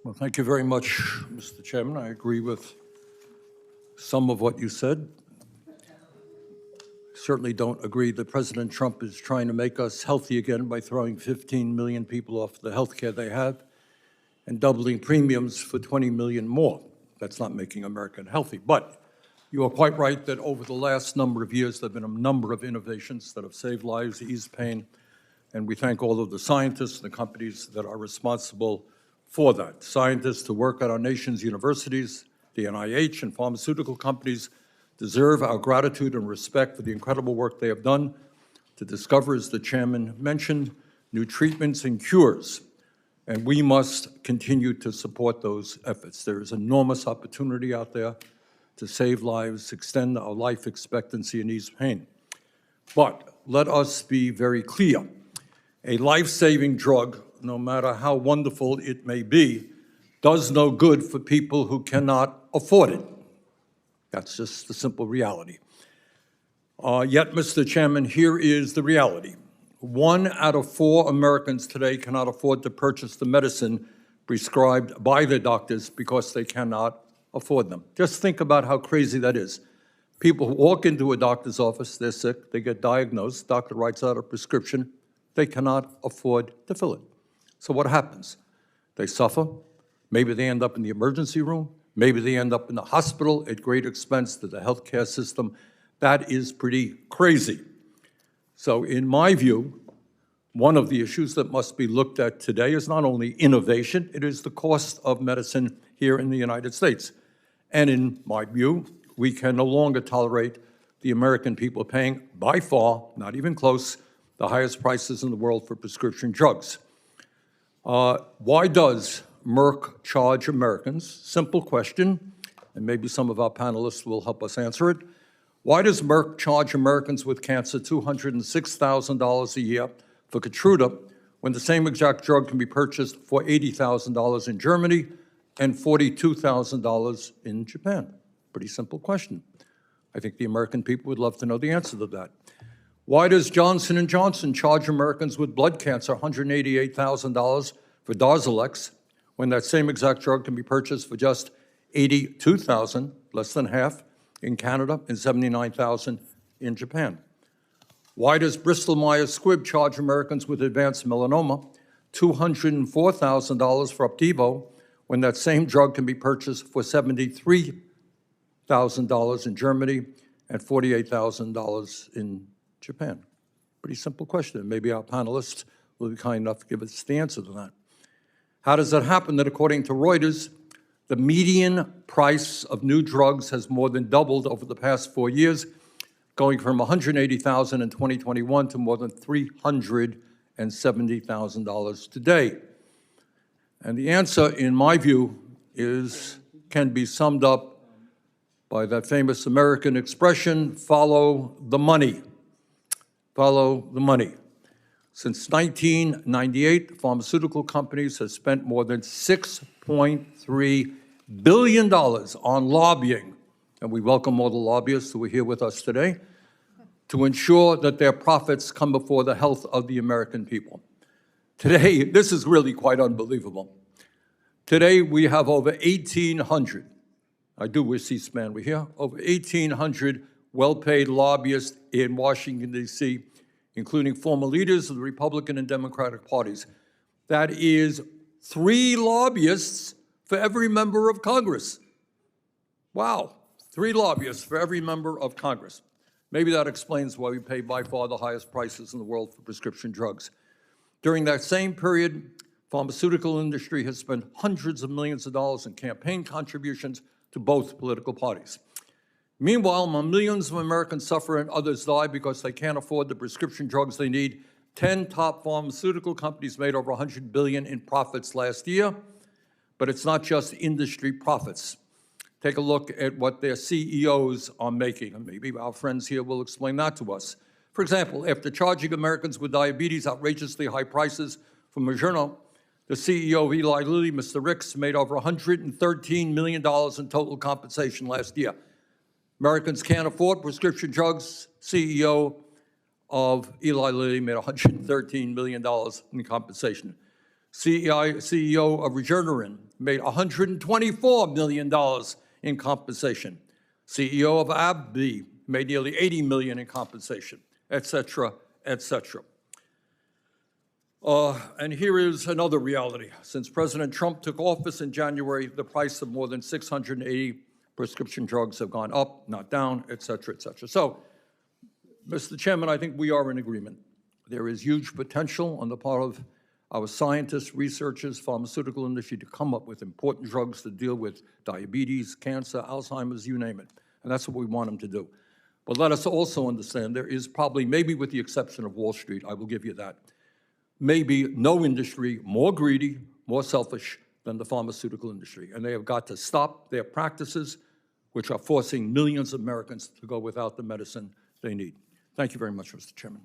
Well, thank you very much, Mr. Chairman. I agree with some of what you said. Certainly don't agree that President Trump is trying to make us healthy again by throwing 15 million people off the health care they have and doubling premiums for 20 million more. That's not making America healthy. But you are quite right that over the last number of years, there have been a number of innovations that have saved lives, eased pain, and we thank all of the scientists and the companies that are responsible for that. Scientists who work at our nation's universities, the NIH, and pharmaceutical companies deserve our gratitude and respect for the incredible work they have done to discover, as the chairman mentioned, new treatments and cures. And we must continue to support those efforts. There is enormous opportunity out there to save lives, extend our life expectancy, and ease pain. But let us be very clear. A life-saving drug, no matter how wonderful it may be, does no good for people who cannot afford it. That's just the simple reality. Yet, Mr. Chairman, here is the reality. 1 out of 4 Americans today cannot afford to purchase the medicine prescribed by their doctors because they cannot afford them. Just think about how crazy that is. People who walk into a doctor's office, they're sick, they get diagnosed, doctor writes out a prescription, they cannot afford to fill it. So what happens? They suffer. Maybe they end up in the emergency room. Maybe they end up in the hospital at great expense to the healthcare system. That is pretty crazy. So in my view, one of the issues that must be looked at today is not only innovation, it is the cost of medicine here in the United States. And in my view, we can no longer tolerate the American people paying, by far, not even close, the highest prices in the world for prescription drugs. Why does Merck charge Americans? Simple question, and maybe some of our panelists will help us answer it. Why does Merck charge Americans with cancer $206,000 a year for Keytruda when the same exact drug can be purchased for $80,000 in Germany and $42,000 in Japan? Pretty simple question. I think the American people would love to know the answer to that. Why does Johnson & Johnson charge Americans with blood cancer $188,000 for Darzalex when that same exact drug can be purchased for just $82,000, less than half, in Canada and $79,000 in Japan? Why does Bristol-Myers Squibb charge Americans with advanced melanoma $204,000 for Opdivo when that same drug can be purchased for $73,000 in Germany and $48,000 in Japan? Pretty simple question. Maybe our panelists will be kind enough to give us the answer to that. How does it happen that, according to Reuters, the median price of new drugs has more than doubled over the past 4 years, going from $180,000 in 2021 to more than $370,000 today? And the answer, in my view, can be summed up by that famous American expression, follow the money. Follow the money. Since 1998, pharmaceutical companies have spent more than $6.3 billion on lobbying, and we welcome all the lobbyists who are here with us today, to ensure that their profits come before the health of the American people. Today, this is really quite unbelievable. Today, we have over 1,800, I do wish C-SPAN were here, over 1,800 well-paid lobbyists in Washington, D.C., including former leaders of the Republican and Democratic parties. That is 3 lobbyists for every member of Congress. Wow, 3 lobbyists for every member of Congress. Maybe that explains why we pay by far the highest prices in the world for prescription drugs. During that same period, pharmaceutical industry has spent hundreds of millions of dollars in campaign contributions to both political parties. Meanwhile, millions of Americans suffer and others die because they can't afford the prescription drugs they need. 10 top pharmaceutical companies made over $100 billion in profits last year, but it's not just industry profits. Take a look at what their CEOs are making, and maybe our friends here will explain that to us. For example, after charging Americans with diabetes outrageously high prices for Moderna, the CEO of Eli Lilly, Mr. Ricks, made over $113 million in total compensation last year. Americans can't afford prescription drugs. CEO of Eli Lilly made $113 million in compensation. CEO of Regeneron made $124 million in compensation. CEO of AbbVie made nearly $80 million in compensation, et cetera, et cetera. And here is another reality. Since President Trump took office in January, the price of more than 680 prescription drugs have gone up, not down, et cetera, et cetera. So, Mr. Chairman, I think we are in agreement. There is huge potential on the part of our scientists, researchers, pharmaceutical industry to come up with important drugs to deal with diabetes, cancer, Alzheimer's, you name it. And that's what we want them to do. But let us also understand there is probably, maybe with the exception of Wall Street, I will give you that, maybe no industry more greedy, more selfish than the pharmaceutical industry. And they have got to stop their practices, which are forcing millions of Americans to go without the medicine they need. Thank you very much, Mr. Chairman.